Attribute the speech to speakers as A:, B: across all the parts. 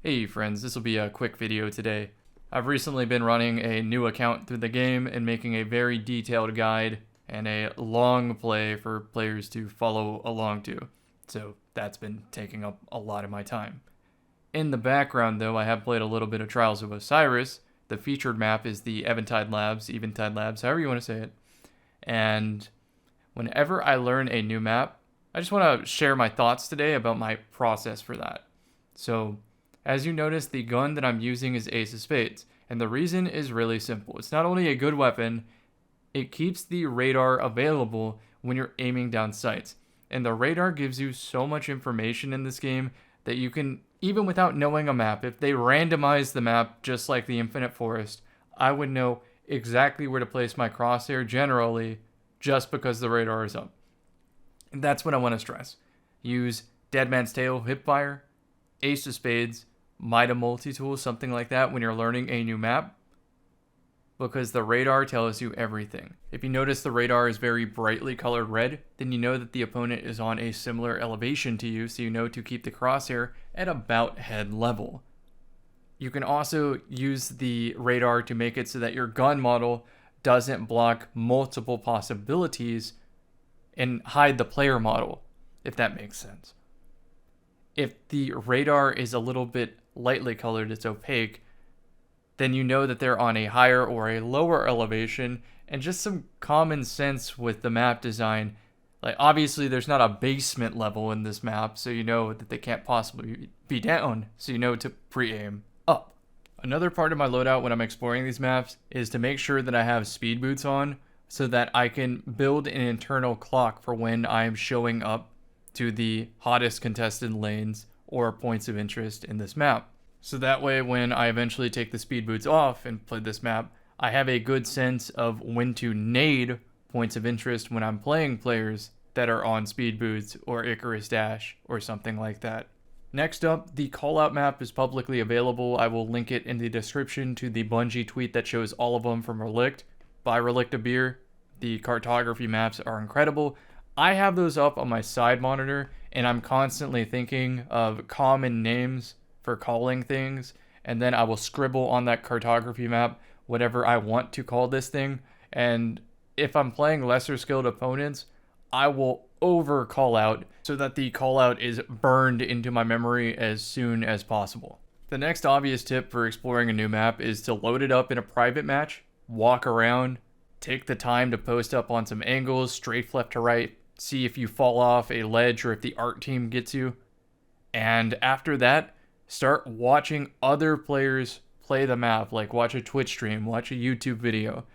A: Hey friends, this will be a quick video today. I've recently been running a new account through the game and making a very detailed guide and a long play for players to follow along to. So that's been taking up a lot of my time. In the background though, I have played a little bit of Trials of Osiris. The featured map is the Eventide Labs, however you want to say it. And whenever I learn a new map, I just want to share my thoughts today about my process for that. So, as you notice, the gun that I'm using is Ace of Spades, and the reason is really simple. It's not only a good weapon, it keeps the radar available when you're aiming down sights. And the radar gives you so much information in this game that you can, even without knowing a map, if they randomize the map just like the Infinite Forest, I would know exactly where to place my crosshair generally just because the radar is up. And that's what I want to stress. Use Dead Man's Tale, Hipfire, Ace of Spades, Mida Multi-Tool, something like that when you're learning a new map, because the radar tells you everything. If you notice the radar is very brightly colored red, then you know that the opponent is on a similar elevation to you, so you know to keep the crosshair at about head level. You can also use the radar to make it so that your gun model doesn't block multiple possibilities and hide the player model, if that makes sense. If the radar is a little bit lightly colored, it's opaque, then you know that they're on a higher or a lower elevation, and just some common sense with the map design. Like, obviously there's not a basement level in this map, so you know that they can't possibly be down, so you know to pre-aim up. Another part of my loadout when I'm exploring these maps is to make sure that I have speed boots on so that I can build an internal clock for when I'm showing up to the hottest contested lanes or points of interest in this map. So that way when I eventually take the speed boots off and play this map, I have a good sense of when to nade points of interest when I'm playing players that are on speed boots or Icarus Dash or something like that. Next up, the callout map is publicly available. I will link it in the description to the Bungie tweet that shows all of them from Relict. Buy Relict a beer. The cartography maps are incredible. I have those up on my side monitor, and I'm constantly thinking of common names for calling things, and then I will scribble on that cartography map whatever I want to call this thing, and if I'm playing lesser skilled opponents, I will over call out so that the call out is burned into my memory as soon as possible. The next obvious tip for exploring a new map is to load it up in a private match, walk around, take the time to post up on some angles, strafe left to right, see if you fall off a ledge or if the art team gets you. And after that, start watching other players play the map, like watch a Twitch stream, watch a YouTube video,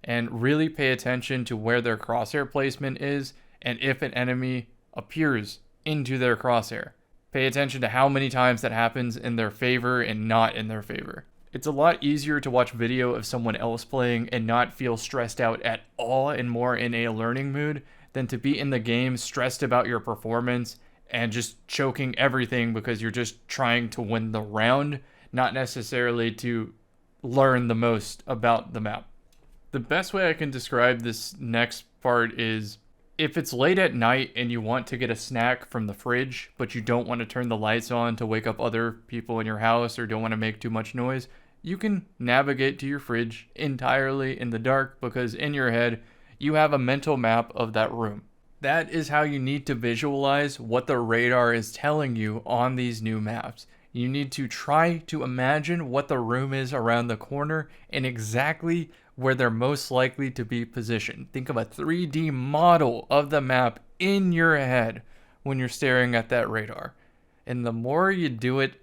A: and really pay attention to where their crosshair placement is and if an enemy appears into their crosshair. Pay attention to how many times that happens in their favor and not in their favor. It's a lot easier to watch video of someone else playing and not feel stressed out at all and more in a learning mood than to be in the game stressed about your performance and just choking everything because you're just trying to win the round, not necessarily to learn the most about the map. The best way I can describe this next part is if it's late at night and you want to get a snack from the fridge, but you don't want to turn the lights on to wake up other people in your house or don't want to make too much noise, you can navigate to your fridge entirely in the dark because in your head, you have a mental map of that room. That is how you need to visualize what the radar is telling you on these new maps. You need to try to imagine what the room is around the corner and exactly where they're most likely to be positioned. Think of a 3D model of the map in your head when you're staring at that radar. And the more you do it,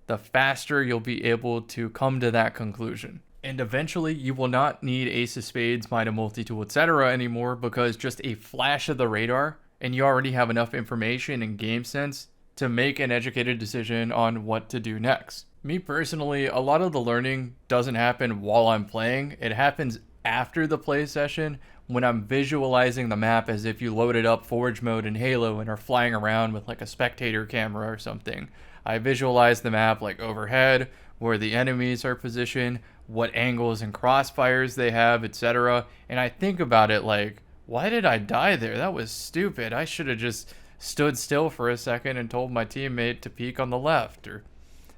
A: the faster you'll be able to come to that conclusion. And eventually you will not need Ace of Spades, Mida Multi-Tool, etc. anymore because just a flash of the radar and you already have enough information and game sense to make an educated decision on what to do next. Me personally, a lot of the learning doesn't happen while I'm playing. It happens after the play session when I'm visualizing the map as if you loaded up Forge mode in Halo and are flying around with like a spectator camera or something. I visualize the map like overhead, where the enemies are positioned, what angles and crossfires they have, etc. And I think about it like, why did I die there? That was stupid. I should have just stood still for a second and told my teammate to peek on the left, or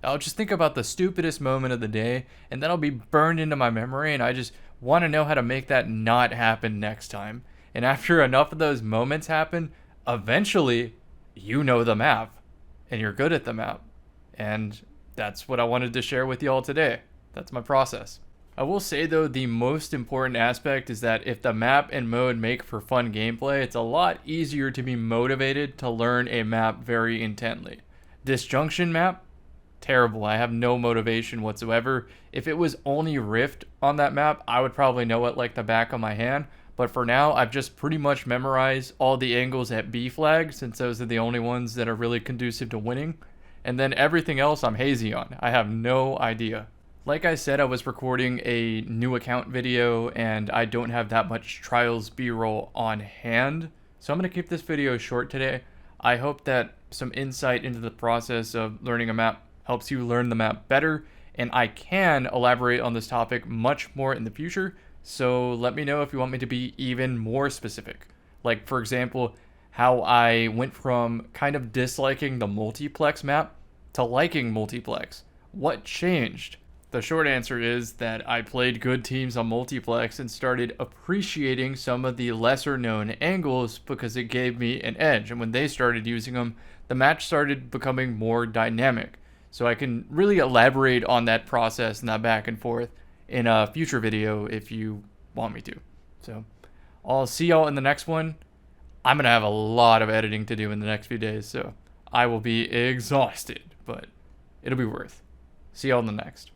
A: I'll just think about the stupidest moment of the day, and that'll be burned into my memory, and I just want to know how to make that not happen next time. And after enough of those moments happen, eventually you know the map, and you're good at the map. And that's what I wanted to share with y'all today. That's my process. I will say though, the most important aspect is that if the map and mode make for fun gameplay, it's a lot easier to be motivated to learn a map very intently. Disjunction map, terrible. I have no motivation whatsoever. If it was only Rift on that map, I would probably know it like the back of my hand. But for now, I've just pretty much memorized all the angles at B flag, since those are the only ones that are really conducive to winning. And then everything else I'm hazy on. I have no idea. Like I said, I was recording a new account video and I don't have that much Trials B-roll on hand. So I'm going to keep this video short today. I hope that some insight into the process of learning a map helps you learn the map better. And I can elaborate on this topic much more in the future. So let me know if you want me to be even more specific. Like, for example, how I went from kind of disliking the multiplex map to liking multiplex. What changed? The short answer is that I played good teams on multiplex and started appreciating some of the lesser known angles because it gave me an edge. And when they started using them, the match started becoming more dynamic. So I can really elaborate on that process and that back and forth in a future video if you want me to. So I'll see y'all in the next one. I'm going to have a lot of editing to do in the next few days, so I will be exhausted, but it'll be worth. See y'all in the next.